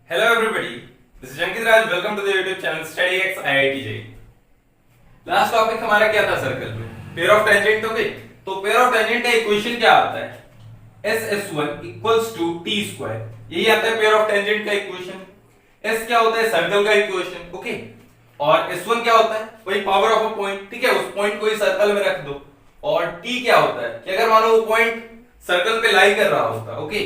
Hello everybody, this is Ankit Raj. Welcome to the YouTube channel StudyX IIT JEE. Last topic हमारा क्या था circle में? Pair of tangent हो गई। तो पेयर ऑफ टेंजेंट का इक्वेशन क्या आता है? SS1 equals to t square. यही आता है पेयर ऑफ टेंजेंट का इक्वेशन। S क्या होता है? सर्कल का इक्वेशन, ओके। और S1 क्या होता है? वही पावर ऑफ अ पॉइंट, ठीक है। उस पॉइंट को ही सर्कल में रख दो। और T क्या होता है कि अगर मानो वो पॉइंट सर्कल पे लाई कर रहा होता, ओके,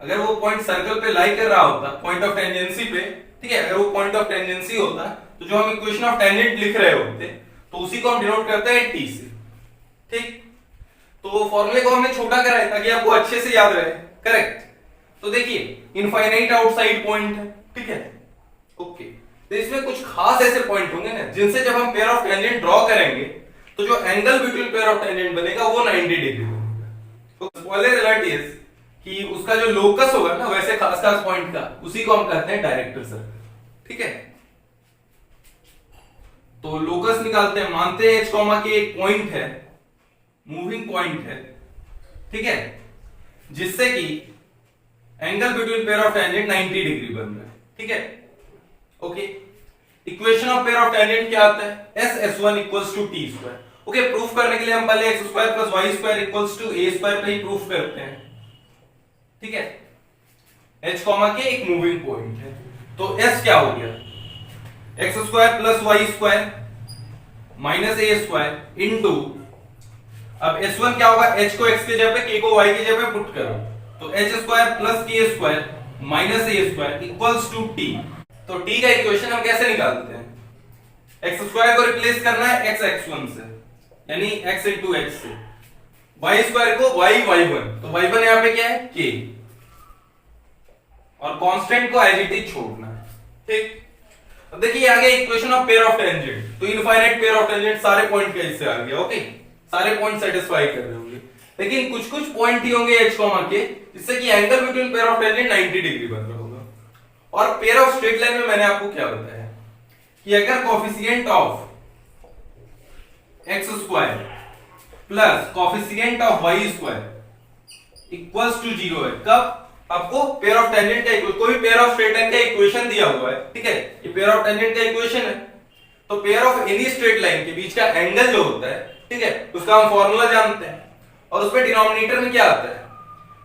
अगर वो पॉइंट सर्कल पे लाई कर रहा होता, पॉइंट ऑफ टेंजेंसी पे, ठीक है, अगर वो पॉइंट ऑफ टेंजेंसी होता तो जो हम इक्वेशन ऑफ टेंजेंट लिख रहे होते तो उसी को हम डिनोट करते हैं टी से, ठीक। तो फॉर्मूले को हमने छोटा करा है ताकि आपको अच्छे से याद रहे, करेक्ट। तो देखिए इनफाइनाइट आउटसाइड पॉइंट है, ठीक है, ओके। तो इसमें कुछ खास ऐसे पॉइंट होंगे ना जिनसे जब हम पेयर ऑफ टेंजेंट ड्रॉ करेंगे तो जो angle between pair of tangent बनेगा वो 90 डिग्री बनेगा। तो स्पॉइलर अलर्ट इज कि उसका जो लोकस होगा ना वैसे खास खास पॉइंट का, उसी को हम कहते हैं डायरेक्टर सर्कल, ठीक है। तो लोकस निकालते हैं, मानते हैं h, के एक पॉइंट है, मूविंग पॉइंट है, ठीक है, जिससे कि angle between pair of tangent 90 degree बन रहा है, ठीक है, okay. Equation of pair of tangent क्या आता है? SS1 equals to t square, okay. Proof करने के लिए हम पहले x square plus y square equals to a square पे ही प्रूफ करते हैं, ठीक है। h, के एक मूविंग पॉइंट है तो s क्या हो गया? x square plus y square minus a square into, अब s1 क्या होगा? h को x के जगह पे, k को y के जगह पे पुट करो तो h square plus k square minus a square equals to t। तो t का इक्वेशन हम कैसे निकालते हैं? x स्क्वायर को रिप्लेस करना है x x1 से, यानी x इनटू x से, y स्क्वायर को y y1, तो y1 यहां पे क्या है? k, और कांस्टेंट को एज इट इज छोड़ना है, ठीक। अब देखिए आ गया equation of pair of tangent. तो इनफाइनाइट पेयर ऑफ टेंजेंट सारे पॉइंट का इससे आ गया, ओके, सारे पॉइंट सेटिस्फाई कर रहे होंगे, लेकिन कुछ कुछ पॉइंट ही होंगे h, के, जिससे कि angle between pair of tangent 90 degree बन रहा होगा। और पेयर ऑफ स्ट्रेट लाइन में मैंने आपको क्या बताया कि अगर coefficient of x square plus coefficient of y square equals to 0 है, कब? आपको पेयर ऑफ टेंजेंट का कोई पेयर ऑफ स्ट्रेट लाइन का इक्वेशन दिया हुआ है, ठीक है, ये पेयर ऑफ टेंजेंट का इक्वेशन है। तो pair of any straight line के बीच का एंगल जो होता है, ठीक है, उसका हम फार्मूला जानते हैं और उसमें डिनोमिनेटर में क्या आता है?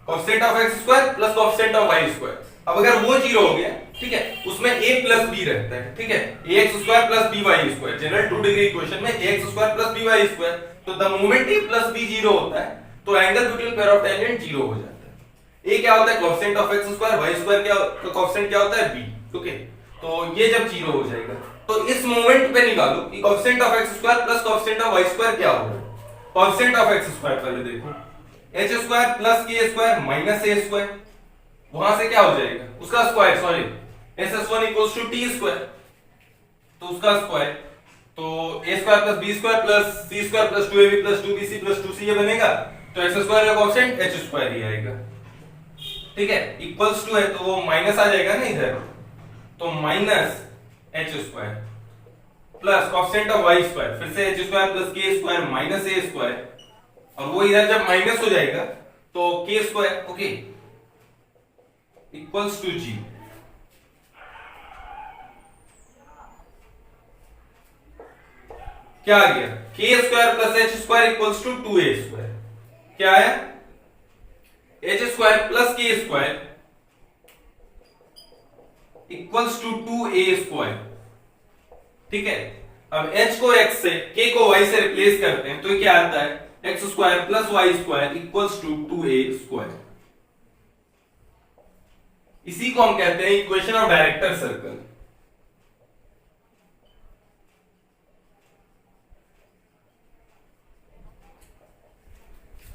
Coefficient of x square plus coefficient of y square. अब अगर वो 0 हो गया, ठीक है, उसमें a प्लस b रहता है, ठीक है, ax square plus by square, general 2 degree equation में ax square plus by square. तो the moment a plus b 0 होता है तो angle between pair of tangent 0 हो जाता है। a क्या होता है? Coefficient of x square, y square क्या का कोएफिशिएंट क्या होता है? b, okay. तो ये जब 0 हो जाएगा तो इस मोमेंट पे निकालो कि coefficient of x square plus coefficient of y square क्या होगा। कोएफिशिएंट ऑफ x स्क्वायर पहले देखो, h square plus k square minus a square, वहां से क्या हो जाएगा? उसका square, sorry, SS1 equals to t square, तो उसका स्क्वायर, तो a square plus b square plus c square plus 2ab plus 2bc plus 2c ये बनेगा। तो x स्क्वायर का कोएफिशिएंट h स्क्वायर ही आएगा, ठीक है, इक्वल्स टू है तो वो माइनस आ जाएगा ना इधर, तो minus h square plus coefficient of y square, फिर से h square plus k square minus a square, और वो इधर जब माइनस हो जाएगा तो k square, okay, equals to g। क्या आ गया? k square plus h square equals to 2a square. क्या आया? h square plus k square equals to 2a square, ठीक है। अब h को x से, k को y से रिप्लेस करते हैं तो क्या आता है? x square plus y square equals to 2a square. इसी को हम कहते हैं इक्वेशन ऑफ डायरेक्टर सर्कल।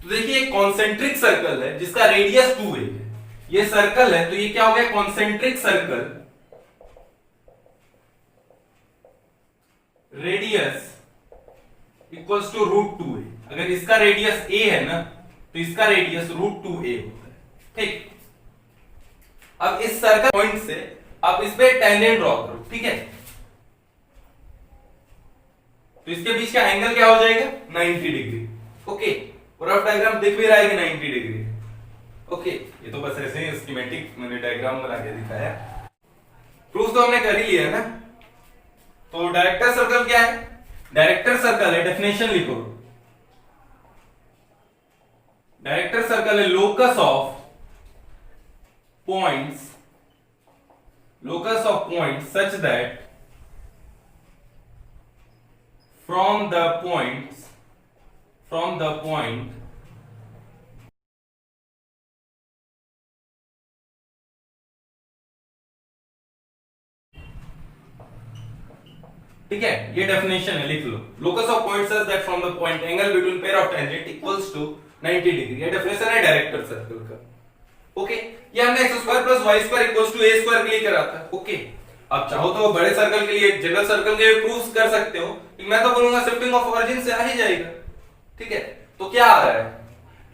तो देखिए एक कॉन्सेंट्रिक सर्कल है जिसका रेडियस 2a है, ये सर्कल है तो ये क्या हो गया? Concentric circle, radius equals to √2a। अगर इसका रेडियस a है ना तो इसका रेडियस √2a होता है, ठीक। अब इस सर्कल पॉइंट से आप इस पे टेंजेंट ड्रॉ करो, ठीक है, तो इसके बीच का एंगल क्या हो जाएगा? 90 डिग्री, ओके। रफ डायग्राम दिख भी रहा है कि 90 डिग्री, ओके। ये तो बस ऐसे ही स्कीमेटिक मैंने डायग्राम बना के दिखाया। प्रूफ तो हमने कर ही लिया है ना। तो डायरेक्टर सर्कल क्या है? डायरेक्टर सर्कल है, डेफिनेशन लिखो। डायरेक्टर सर्कल है locus of points, locus of points such that from the point ठीक है, ये डेफिनेशन है, लिख लो। Locus of point such that from the point angle between pair of tangent equals to 90 डिग्री। ये डेफिनेशन है डायरेक्टर सर्कल का। ओके, ये हमने x² + y² = a² के लिए करा था। ओके, आप चाहो तो बड़े सर्कल के लिए, जनरल सर्कल के लिए प्रूफ कर सकते हो, मैं तो बोलूंगा शिफ्टिंग ऑफ ओरिजिन से आ ही जाएगा। ठीक है, तो क्या आ रहा है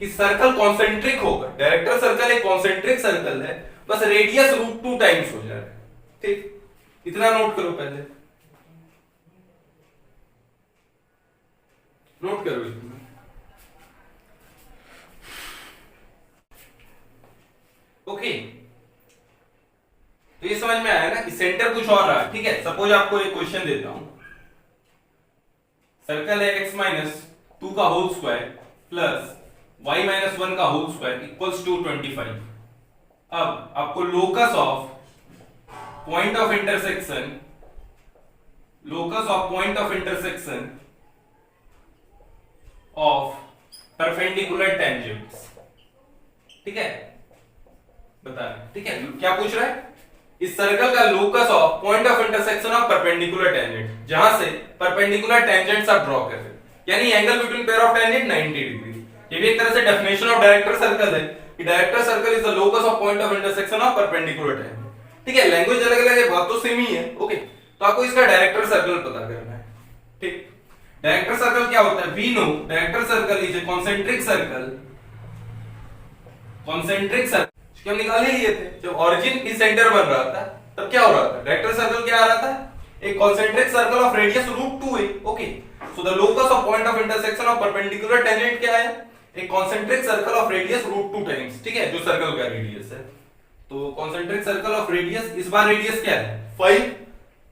कि सर्कल कॉन्सेंट्रिक होगा। डायरेक्टर सर्कल एक कॉन्सेंट्रिक सर्कल है, बस रेडियस √2 टाइम्स हो जा रहा है। ठीक, इतना नोट करो, पहले नोट करो इतना। ओके, तो ये समझ में आया ना कि सेंटर कुछ और रहा है। ठीक है, सपोज आपको एक क्वेश्चन देता हूं, सर्कल है x-2 का होल स्क्वायर प्लस y-1 का होल स्क्वायर इक्वल्स टू 25। अब आपको locus of point of intersection of perpendicular tangents, ठीक है, बता रहे। ठीक है, क्या पूछ रहा है? इस सर्कल का locus of point of intersection of perpendicular tangent, जहां से परपेंडिकुलर टेंजेंट्स आप ड्रॉ कर रहे हैं, यानी angle between pair of tangent 90 डिग्री। ये भी एक तरह से डेफिनेशन ऑफ डायरेक्टर सर्कल है कि director circle is the locus of point of intersection of perpendicular tangent. ठीक है, लैंग्वेज अलग अलग है, बात तो सेम ही है। ओके, तो आपको इसका डायरेक्टर सर्कल पता करना है। ठीक, डायरेक्टर सर्कल क्या होता है? We know director circle is a concentric circle. हम निकाल ही लिए थे, जब ओरिजिन इस सेंटर बन रहा था तब क्या हो रहा था? डायरेक्टर सर्कल क्या आ रहा था? एक कॉन्सेंट्रिक सर्कल ऑफ रेडियस √2 है। Okay, so the locus of point of intersection of perpendicular tangent क्या है? एक concentric circle of radius √2 times. ठीक है, जो सर्कल का रेडियस है, तो कॉन्सेंट्रिक सर्कल ऑफ रेडियस, इस बार रेडियस क्या है? 5,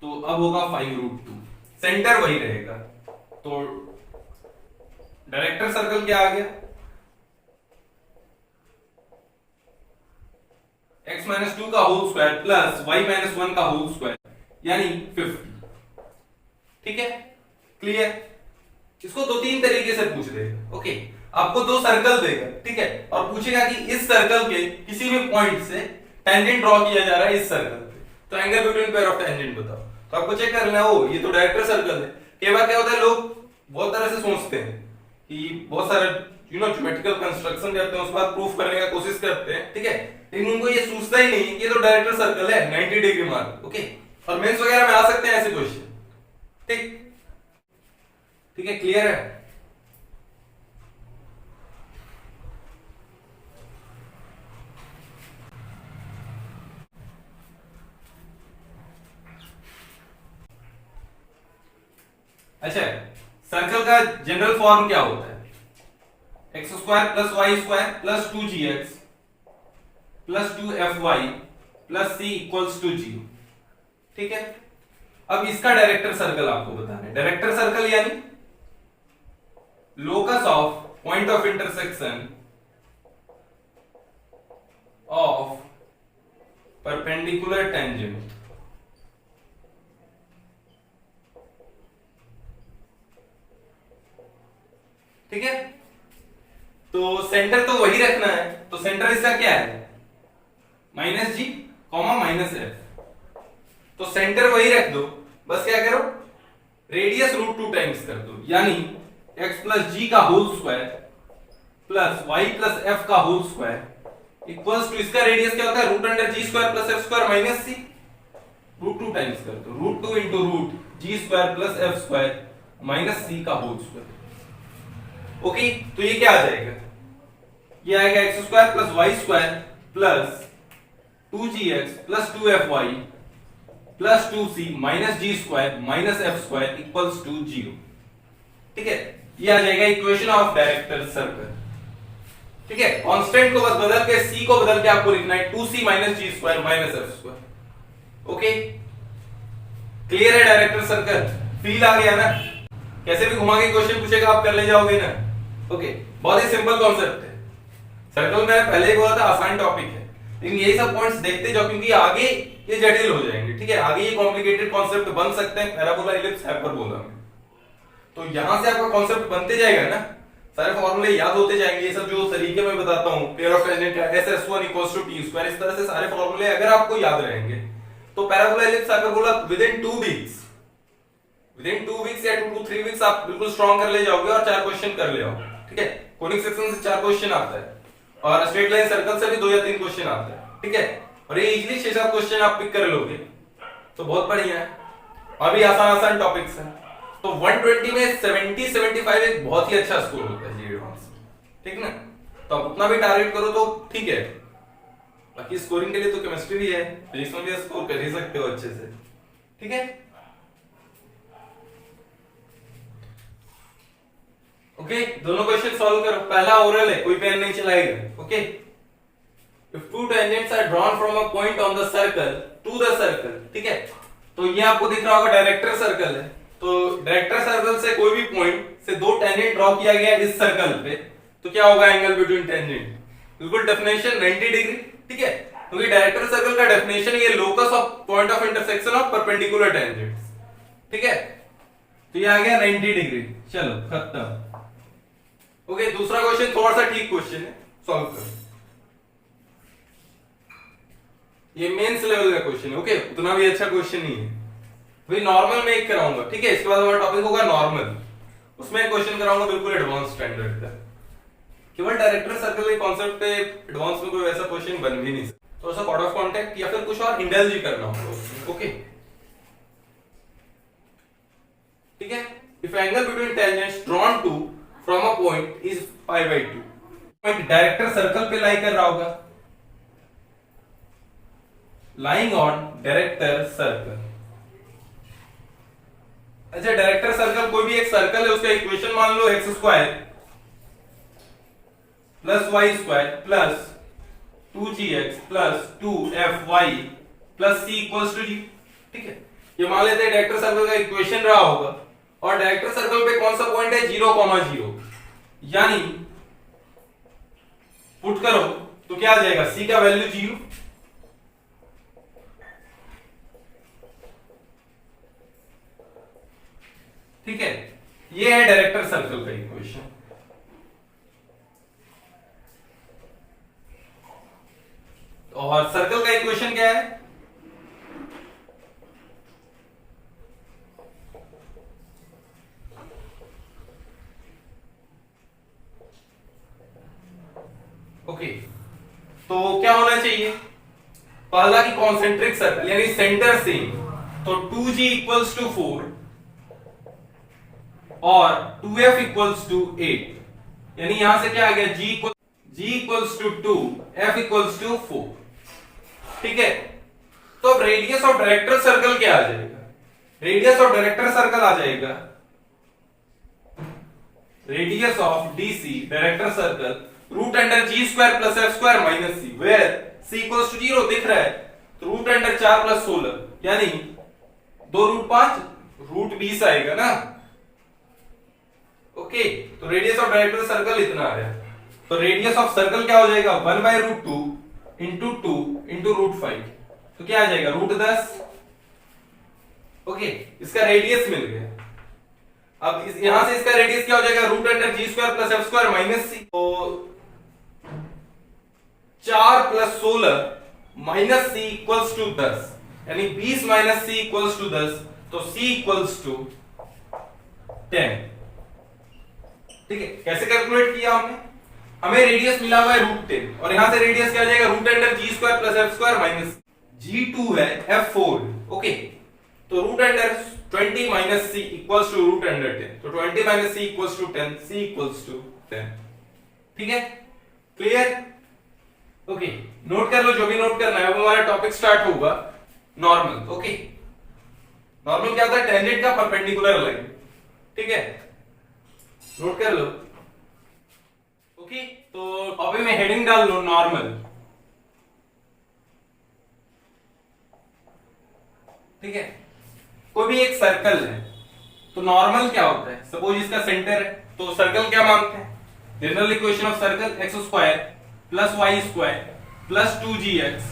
तो अब होगा 5√2, सेंटर वही रहेगा। तो डायरेक्टर सर्कल क्या आ गया? x-2 का होल स्क्वायर प्लस y-1 का होल स्क्वायर, यानी 50। ठीक है, क्लियर? इसको 2-3 तरीके से पूछ देगा। ओके, आपको 2 सर्कल देगा, ठीक है, और पूछेगा कि इस सर्कल के किसी भी पॉइंट से टेंजेंट ड्रॉ किया जा रहा है इस सर्कल पे, तो angle between pair of tangent बताओ। तो आपको चेक करना है, ओ ये तो डायरेक्टर सर्कल है। कई बार क्या होता है, लोग बहुत तरह से सोचते हैं कि बहुत सारे ज्योमेट्रिकल कंस्ट्रक्शन करते हैं, उसके बाद प्रूफ करने का कोशिश करते हैं। ठीक है, लेकिन उनको ये सोचता ही नहीं कि ये तो डायरेक्टर सर्कल है, 90 डिग्री मार्क। ओके, और मेंस वगैरह में आ सकते हैं ऐसे क्वेश्चन। ठीक, ठीक है, क्लियर है? अच्छा, सर्कल का जनरल फॉर्म क्या होता है? x² + y² + 2gx + 2fy + c = 0। ठीक है, अब इसका डायरेक्टर सर्कल आपको बताना है। डायरेक्टर सर्कल यानी locus of point of intersection of perpendicular tangent. ठीक है, तो सेंटर तो वही रखना है, तो सेंटर इसका क्या है? -g, -f। तो सेंटर वही रख दो, बस क्या करो, रेडियस √2 टाइम्स कर दो, यानी x + g का whole square plus y + f का होल स्क्वायर इक्वल्स टू, इसका रेडियस क्या होता है? √g² + f² - c, √2 टाइम्स कर दो, √2 × √g² + f² - c का होल स्क्वायर। ओके, तो ये क्या आ जाएगा? ये आएगा x² + y² + 2gx + 2fy + 2c - g² - f² = 0। ठीक है, ये आ जाएगा इक्वेशन ऑफ डायरेक्टर सर्कल। ठीक है, कांस्टेंट को बस बदल के c को बदल के आपको लिखना है 2c minus G square minus F square. Okay, clear है डायरेक्टर सर्कल, फील आ गया ना? कैसे भी घुमा के क्वेश्चन पूछेगा आप कर ले जाओगे ना। ओके, बहुत ही सिंपल कॉन्सेप्ट है। सर्कल मैंने पहले ही बोला था आसान टॉपिक है, लेकिन यही सब पॉइंट्स देखते जाओ क्योंकि आगे ये जटिल हो जाएंगे। ठीक है, आगे ये कॉम्प्लिकेटेड कॉन्सेप्ट बन सकते हैं पैराबोला, इलिप्स, हाइपरबोला में। तो यहां से आपका कॉन्सेप्ट बनते जाएगा ना, सारे फॉर्मूले याद होते जाएंगे। ये सब जो तरीके मैं बताता हूं, pair of tangent SS1 = t², इस तरह से सारे फॉर्मूले अगर आपको याद रहेंगे तो parabola, ellipse, hyperbola with in 2 weeks या 2 to 3 वीक्स आप बिल्कुल स्ट्रॉन्ग कर ले जाओगे और 4 क्वेश्चन कर ले आओ। ठीक है, कोनिक सेक्शन से 4 क्वेश्चन आता है और स्ट्रेट लाइन सर्कल से भी 2 या 3 क्वेश्चन आता है। ठीक है, और ये इजीली 6-7 क्वेश्चन आप पिक कर लोगे तो बहुत बढ़िया है। और भी आसान टॉपिक्स हैं, तो 120 में 70-75 एक बहुत ही अच्छा स्कोर होता है जी एडवांस। ठीक ना, तो आप उतना भी टारगेट करो तो ठीक है। बाकी स्कोरिंग के लिए तो केमिस्ट्री भी है, फिजिक्स में भी स्कोर कर ही सकते हो अच्छे से। ठीक है, ओके, दोनों क्वेश्चन सॉल्व करो। पहला ओरल है, कोई पेन नहीं चलाएगा। Okay, if two tangents are drawn from a point on the circle to the circle, ठीक है, तो ये आपको दिख रहा होगा डायरेक्टर सर्कल है। तो डायरेक्टर सर्कल से कोई भी पॉइंट से 2 टेंजेंट ड्रॉ किया गया इस सर्कल पे, तो क्या होगा एंगल बिटवीन टेंजेंट? बिल्कुल डेफिनेशन 90 डिग्री। ठीक है, क्योंकि डायरेक्टर सर्कल का डेफिनेशन ये locus of point of intersection of perpendicular tangents. ठीक है, तो ये आ गया 90 डिग्री। चलो खत्म। ओके, दूसरा क्वेश्चन थोड़ा सा ठीक क्वेश्चन है, सॉल्व करो। ये मेंस लेवल का क्वेश्चन है। ओके, उतना भी अच्छा क्वेश्चन नहीं है, वही नॉर्मल में एक कराऊंगा। ठीक है, इसके बाद हमारा टॉपिक होगा नॉर्मल, उसमें एक क्वेश्चन कराऊंगा बिल्कुल एडवांस स्टैंडर्ड का। केवल डायरेक्टर सर्कल के कॉन्सेप्ट पे एडवांस में कोई वैसा क्वेश्चन बन भी नहीं सकता, तो ऐसा कॉर्ड ऑफ कॉन्टैक्ट या फिर कुछ और इंडल्ज ही करना होगा। ओके, ठीक है, if angle between tangents drawn to from a point is π/2, point director circle पे लाई कर रहा होगा, लाइंग ऑन डायरेक्टर सर्कल। अच्छा, डायरेक्टर सर्कल कोई भी एक सर्कल है, उसका इक्वेशन मान लो x² + y² + 2gx + 2fy + c = 0। ठीक है, ये मान लेते हैं डायरेक्टर सर्कल का इक्वेशन रहा होगा और डायरेक्टर सर्कल पे कौन सा पॉइंट है 0,0, यानी पुट करो तो क्या आ जाएगा, c का वैल्यू 0। ठीक है, ये है डायरेक्टर सर्कल का इक्वेशन। और सर्कल का इक्वेशन क्या है? ओके, तो क्या होना चाहिए? पहला की कॉन्सेंट्रिक सर्कल यानी सेंटर सेम, तो 2g = 4 और 2f = 8, यानी यहां से क्या आ गया, g = 2, f = 4। ठीक है, तो अब रेडियस ऑफ डायरेक्टर सर्कल क्या आ जाएगा? रेडियस ऑफ डायरेक्टर सर्कल आ जाएगा radius of DC director circle √g² + f² - c, where c = 0 दिख रहा है, तो √4 + 16 यानी 2√5 √20 आएगा ना। ओके, तो रेडियस ऑफ डायरेक्टर सर्कल इतना आया, तो रेडियस ऑफ सर्कल क्या हो जाएगा 1/√2 × 2 × √5, तो क्या आ जाएगा √10। ओके, इसका रेडियस मिल गया। अब यहां से इसका रेडियस क्या हो जाएगा √g² + f² - c, तो 4 + 16 - c = 10, यानी 20 - c = 10, तो c = 10। ठीक है, कैसे कैलकुलेट किया हमने? हमें रेडियस मिला हुआ है √10 और यहां से रेडियस क्या आ जाएगा √g² + f² - g2 है f4। ओके, तो √20 - c = √10, तो 20 - c = 10, c = 10। ठीक है, क्लियर? ओके, नोट कर लो जो भी नोट करना है। अब हमारा टॉपिक स्टार्ट होगा नॉर्मल। ओके, नॉर्मल क्या होता है? टेंजेंट का परपेंडिकुलर लाइन। ठीक है, नोट कर लो। ओके, तो टॉपिक में हेडिंग डाल लो नॉर्मल। ठीक है, कोई भी एक सर्कल है तो नॉर्मल क्या होता है, सपोज इसका सेंटर है तो सर्कल क्या मानते हैं, general equation of circle x square plus y square plus 2gx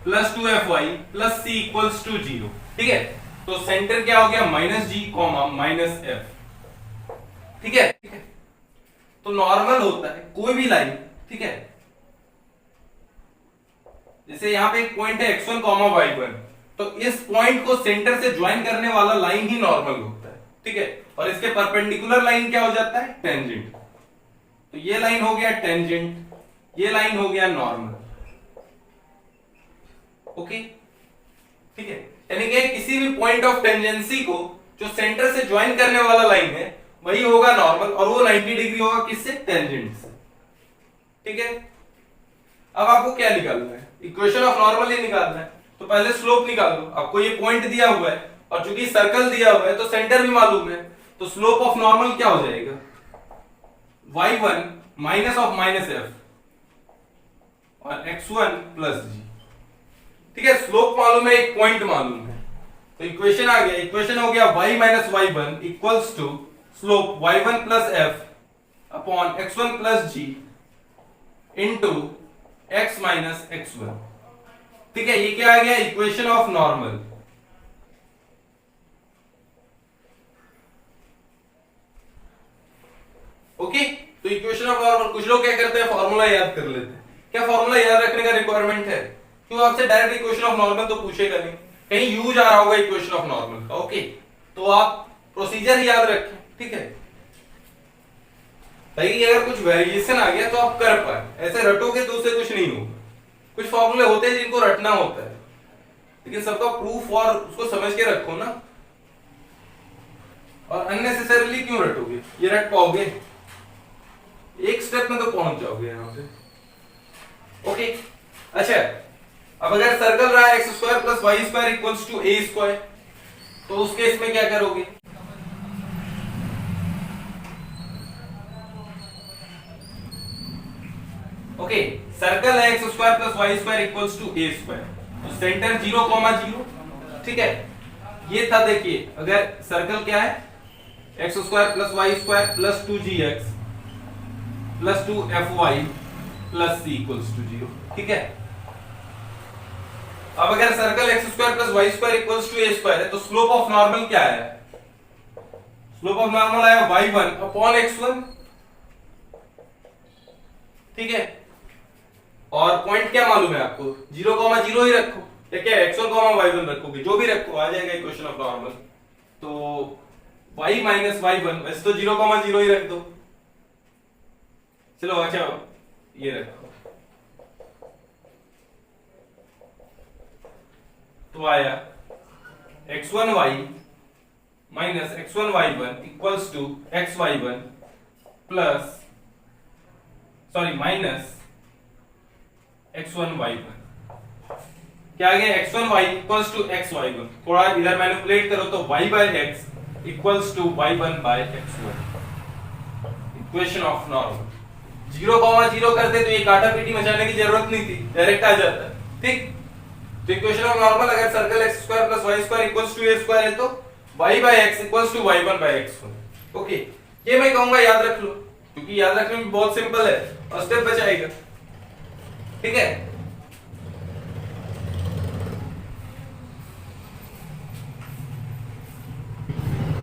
plus 2fy plus c equals to 0। ठीक है, तो सेंटर क्या हो गया minus g comma minus f. ठीक है, तो नॉर्मल होता है कोई भी लाइन, ठीक है, जैसे यहां पे एक पॉइंट है x1 कॉमा y1, तो इस पॉइंट को सेंटर से ज्वाइन करने वाला लाइन ही नॉर्मल होता है। ठीक है, और इसके परपेंडिकुलर लाइन क्या हो जाता है, टेंजेंट। तो ये लाइन हो गया टेंजेंट, ये लाइन हो गया नॉर्मल। ओके, ठीक है, यानी कि किसी भी पॉइंट ऑफ टेंजेंसी को जो सेंटर से ज्वाइन करने वाला लाइन है वही होगा नॉर्मल, और वो 90 डिग्री होगा किससे, टेंजेंट से। ठीक है, अब आपको क्या निकालना है, इक्वेशन ऑफ नॉर्मल ही निकालना है, तो पहले स्लोप निकाल लो। आपको ये पॉइंट दिया हुआ है और चूंकि सर्कल दिया हुआ है तो सेंटर भी मालूम है, तो स्लोप ऑफ नॉर्मल क्या हो जाएगा, y1 minus of minus F और x1 प्लस जी। ठीक है, स्लोप मालूम है, एक पॉइंट मालूम है, तो इक्वेशन आ गया, इक्वेशन हो गया y minus y1 equals to slope y1 plus f upon x1 plus g into x minus x1। ठीक है, ये क्या आ गया, इक्वेशन ऑफ नॉर्मल। ओके, तो इक्वेशन ऑफ नॉर्मल, कुछ लोग क्या करते हैं फॉर्मूला याद कर लेते हैं। क्या फॉर्मूला याद रखने का रिक्वायरमेंट है, क्यों आपसे डायरेक्ट इक्वेशन ऑफ नॉर्मल तो पूछेगा नहीं, कहीं यूज आ रहा होगा इक्वेशन ऑफ नॉर्मल का। ओके, तो आप प्रोसीजर याद रखें। ठीक है, ताकि अगर कुछ वेरिएशन आ गया तो आप कर पाए, ऐसे रटोगे तो उससे कुछ नहीं होगा। कुछ फॉर्मूले होते हैं जिनको रटना होता है, लेकिन सबका प्रूफ और उसको समझ के रखो ना, और अननेसेसरीली क्यों रटोगे, ये रट पाओगे, एक स्टेप में तो पहुंच जाओगे यहां पे। ओके, अच्छा, अब अगर सर्कल रहा है x square plus y square equals to a square, तो उस केस में क्या करोगे, ओके, सर्कल है x square plus y square equals to a square, तो सेंटर 0 कॉमा 0। ठीक है, ये था, देखिए अगर सर्कल क्या है x square plus y square plus 2gx plus 2fy plus c equals to 0। ठीक है, अब अगर circle x square plus y square equals to a square है तो स्लोप ऑफ नॉर्मल क्या है, स्लोप ऑफ नॉर्मल आया y1 अपॉन x1। ठीक है, और पॉइंट क्या मालूम है आपको, 0 कॉमा 0 ही रखो, या क्या x1 कॉमा y1 रखोगे, जो भी रखो आ जाएगा इक्वेशन ऑफ नॉर्मल। तो y माइनस y1, वैसे तो 0 कॉमा 0 ही रख दो, चलो अच्छा ये रखो, तो आया x1y minus x1y1 equals to xy1 plus sorry minus x1y1। क्या आ गया, x1y इक्वल्स टू xy1, थोड़ा इधर मैनिपुलेट करो तो y by x equals to y1 by x1, equation of normal. 0 comma 0 करते तो ये काटा पीटी मचाने की जरूरत नहीं थी, डायरेक्ट आ जाता। ठीक, तो इक्वेशन ऑफ नॉर्मल अगर circle x square plus y square equals to a square है तो y by x equals to y1 by x1। Okay, ये मैं कहूंगा याद रख लो, क्योंकि याद रखने में बहुत सिंपल है और स्टेप बचाएगा। ठीक है,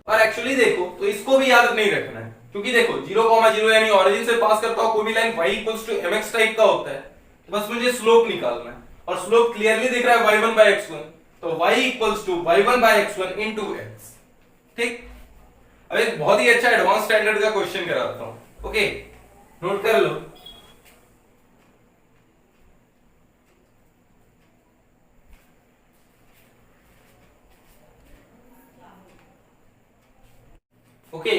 और एक्चुअली देखो तो इसको भी याद नहीं रखना है, क्योंकि देखो 0,0 यानी ओरिजिन से पास करता हुआ कोई भी line y equals to mx type का होता है, तो बस मुझे स्लोप निकालना है, और स्लोप क्लियरली दिख रहा है y1 बाय x1, तो y equals to y1 by x1 into x। ठीक, अब एक बहुत ही अच्छा एडवांस स्टैंडर्ड का क्वेश्चन कराता हूं। ओके, नोट कर लो। ओके,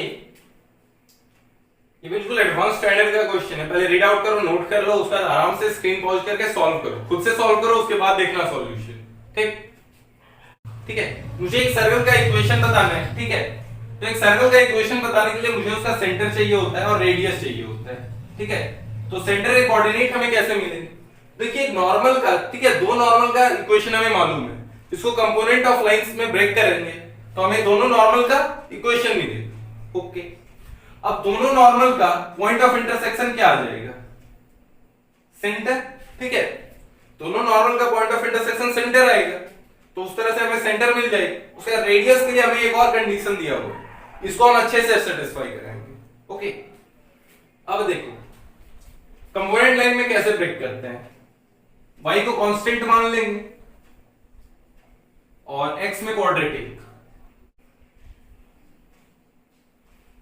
ये बिल्कुल एडवांस स्टैंडर्ड का क्वेश्चन है, पहले रीड आउट करो, नोट कर लो, उसका आराम से स्क्रीन पॉज करके सॉल्व करो, खुद से सॉल्व करो, उसके बाद देखना सॉल्यूशन। ठीक, ठीक है, मुझे एक सर्कल का इक्वेशन बताना है। ठीक है, तो एक सर्कल का इक्वेशन बताने के लिए मुझे उसका सेंटर चाहिए होता है और रेडियस चाहिए होता है, ठीक है। तो सेंटर के कोऑर्डिनेट हमें कैसे मिलेंगे? देखिए नॉर्मल का, ठीक है, दो नॉर्मल का इक्वेशन हमें मालूम है, इसको कंपोनेंट ऑफ लाइंस में ब्रेक करेंगे तो हमें दोनों नॉर्मल का इक्वेशन मिलेगा। ओके, अब दोनों नॉर्मल का पॉइंट ऑफ इंटरसेक्शन क्या आ जाएगा? सेंटर, ठीक है। दोनों नॉर्मल का पॉइंट ऑफ इंटरसेक्शन सेंटर आएगा, तो उस तरह से हमें सेंटर मिल जाएगी। उसका रेडियस के लिए हमें एक और कंडीशन दिया हुआ है, इसको हम अच्छे से सेटिस्फाई करेंगे। ओके, अब देखो कंपोनेंट लाइन में कैसे ब्रेक करते हैं। y को कांस्टेंट मान लेंगे और x में क्वाड्रेटिक।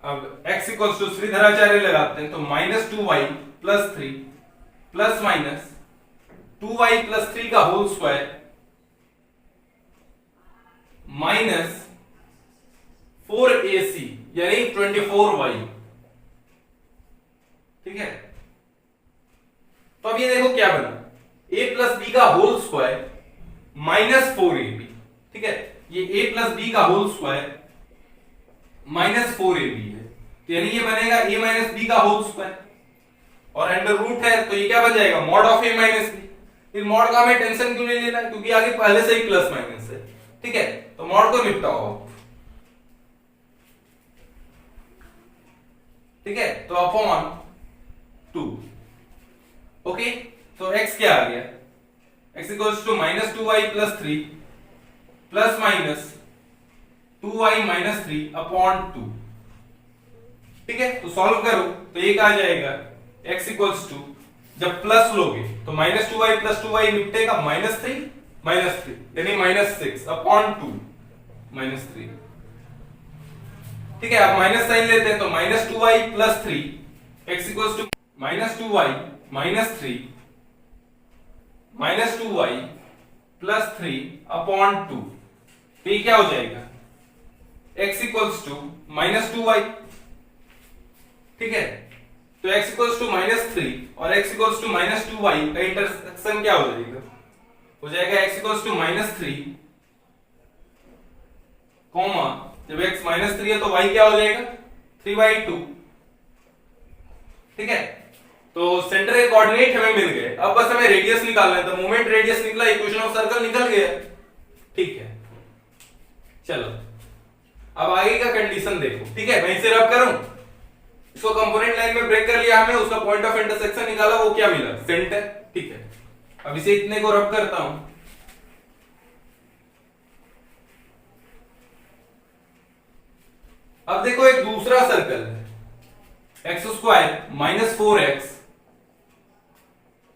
अब x इक्वल्स टू श्रीधराचार्य लगाते हैं तो -2y plus 3 plus minus 2y plus 3 का होल स्क्वायर माइनस 4ac यानी 24y, ठीक है। तो अब ये देखो क्या बना, a प्लस बी का होल स्क्वायर माइनस 4ab, ठीक है। ये a प्लस बी का होल स्क्वायर माइनस 4ab है, तो यानी ये बनेगा a माइनस बी का होल स्क्वायर और अंडर रूट है तो ये क्या बन जाएगा, mod of a minus b. इस मॉड का हमें टेंशन क्यों नहीं लेना, क्योंकि आगे पहले से ही प्लस माइनस है, ठीक है। तो मॉड को निपटाओ, ठीक है। तो अपॉन 2, ओके। तो x क्या आ गया, x equals to -2y plus 3 plus minus 2y minus 3 upon 2, ठीक है। तो सॉल्व करो तो ये आ जाएगा x इक्वल्स टू, जब प्लस लोगे तो -2y प्लस 2y निपटेगा -3 यानी -6 अपॉन 2 -3, ठीक है। अब माइनस साइन लेते हैं तो -2y plus 3 x equals to -2y minus 3 -2y plus 3 upon 2, तो ये क्या हो जाएगा, x इक्वल्स टू -2y, ठीक है। तो x इक्वल्स टू -3 और x इक्वल्स टू -2y का इंटरसेक्शन क्या हो जाएगा, x इक्वल्स टू -3 कॉमा, जब x -3 है तो y क्या हो जाएगा, 3/2, ठीक है। तो सेंटर के कोऑर्डिनेट हमें मिल गए, अब बस हमें रेडियस निकालना है। तो मोमेंट रेडियस निकला, इक्वेशन ऑफ सर्कल निकल गया, ठीक है। चलो अब आगे का कंडीशन देखो, ठीक है। वहीं से रब करूं, इसको कंपोनेंट लाइन में ब्रेक कर लिया हमने, उसका पॉइंट ऑफ इंटरसेक्शन निकाला, वो क्या मिला, सेंटर, ठीक है। अब इसे इतने को रब करता हूं, अब देखो एक दूसरा सर्कल है, x square minus 4x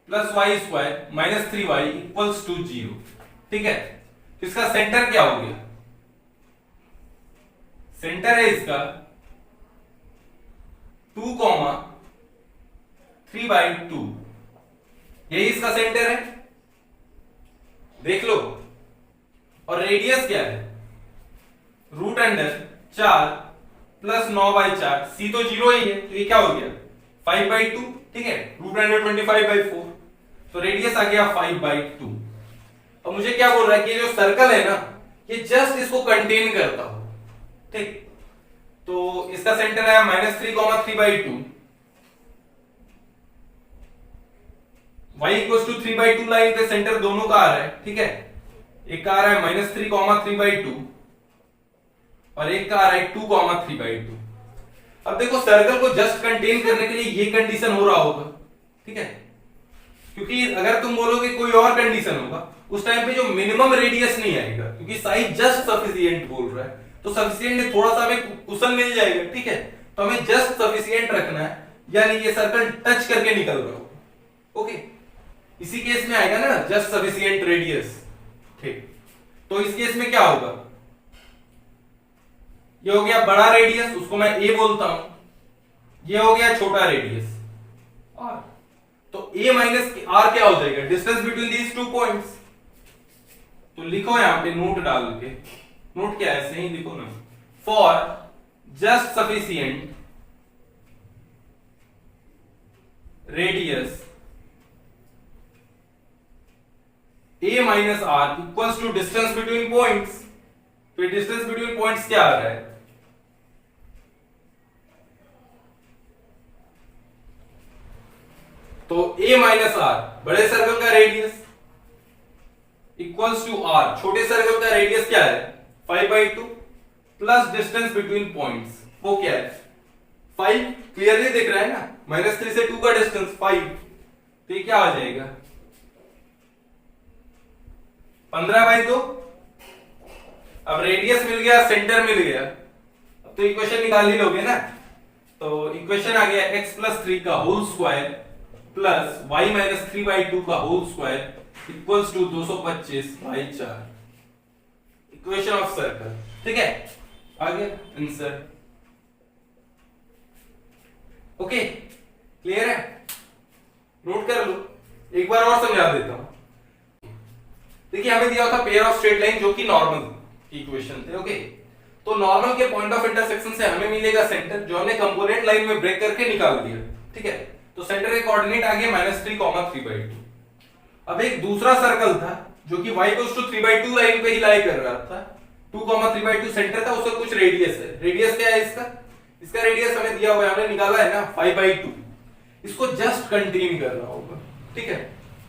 plus y square minus 3y equals to 0, ठीक है। इसका सेंटर क्या हो गया, सेंटर है इसका 2,3/2, यही इसका सेंटर है, देख लो। और रेडियस क्या है, रूट अंडर 4 प्लस 9/4, सी तो 0 ही है, तो ये क्या हो गया 5/2, ठीक है। रूट अंडर 25/4, तो रेडियस आ गया 5/2। अब मुझे क्या बोल रहा है कि ये जो सर्कल है ना, ये जस्ट इसको कंटेन करता हो, ठीक। तो इसका सेंटर है -3,3/2, y इक्वल्स टू 3/2 लाइन पे सेंटर दोनों का आ रहा है, ठीक है। एक का आ रहा है -3,3/2 और एक का आ रहा है 2,3/2। अब देखो सर्कल को जस्ट कंटेन करने के लिए ये कंडीशन हो रहा होगा, ठीक है। क्योंकि अगर तुम बोलोगे कोई और कंडीशन होगा, उस टाइम पे जो मिनिमम रेडियस नहीं आएगा, क्योंकि साइज जस्ट सफिशिएंट बोल रहा है, तो सफिशिएंट थोड़ा सा हमें कुशन मिल जाएगा, ठीक है। तो हमें जस्ट सफिशिएंट रखना है, यानी ये सर्कल टच करके निकल रहा हो, ओके। इसी केस में आएगा ना जस्ट सफिशिएंट रेडियस, ठीक। तो इस केस में क्या होगा, ये हो गया बड़ा रेडियस, उसको मैं a बोलता हूं, ये हो गया छोटा रेडियस r, तो a माइनस r क्या हो जाएगा, distance between these two points. तो लिखो यहां पे नोट डाल के, नोट क्या है, सही लिखो ना, for just sufficient radius a minus r equals to distance between points. तो डिस्टेंस बिटवीन पॉइंट्स क्या आ रहा है, तो a माइनस आर बड़े सर्कल का रेडियस इक्वल्स टू आर छोटे सर्कल का रेडियस क्या है 5/2 प्लस डिस्टेंस बिटवीन पॉइंट्स वो क्या है 5 क्लियरली दिख रहा है ना -3 से 2 का डिस्टेंस 5 तो ये क्या आ जाएगा 15/2 अब रेडियस मिल गया सेंटर मिल गया अब तो इक्वेशन निकाल ही लोगे ना तो इक्वेशन आ गया x प्लस 3 का whole square plus y minus 3/2 का whole square equals to 225/4 equation of circle ठीक है आगे आंसर ओके क्लियर है नोट कर लो एक बार और समझा देता हूं देखिए हमें दिया था पेयर ऑफ स्ट्रेट लाइन जो कि नॉर्मल की इक्वेशन थे ओके तो नॉर्मल के पॉइंट ऑफ इंटरसेक्शन से हमें मिलेगा सेंटर जो हमने कंपोनेंट लाइन में ब्रेक करके निकाल दिया ठीक है तो सेंटर के कोऑर्डिनेट आ गया -3, 3/2 अब एक दूसरा सर्कल था जो कि y 3/2 लाइन पे ही लाई कर रहा था 2, 3/2 सेंटर था उसका कुछ रेडियस है रेडियस क्या है इसका रेडियस हमें दिया हुआ है हमने निकाला है ना 5/2 इसको जस्ट कंटेन करना होगा ठीक है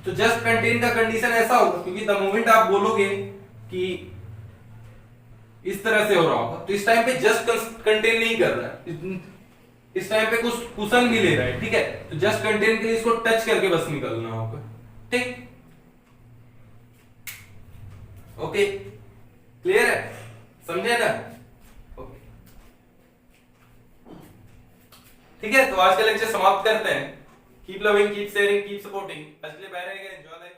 तो जस्ट कंटेन का कंडीशन ऐसा होगा क्योंकि द मोमेंट आप बोलोगे कि इस तरह से हो रहा होगा तो इस टाइम पे जस्ट कंटेन नहीं कर रहा है इस टाइम पे कुछ कुशन भी ले रहा है ठीक है तो जस्ट कंटेन के लिए इसको टच करके बस निकलना होगा ठीक ओके क्लियर है समझे ना ओके ठीक है तो आज का लेक्चर समाप्त करते हैं keep loving keep sharing keep supporting आज के लिए बाय रहेगा एंजॉय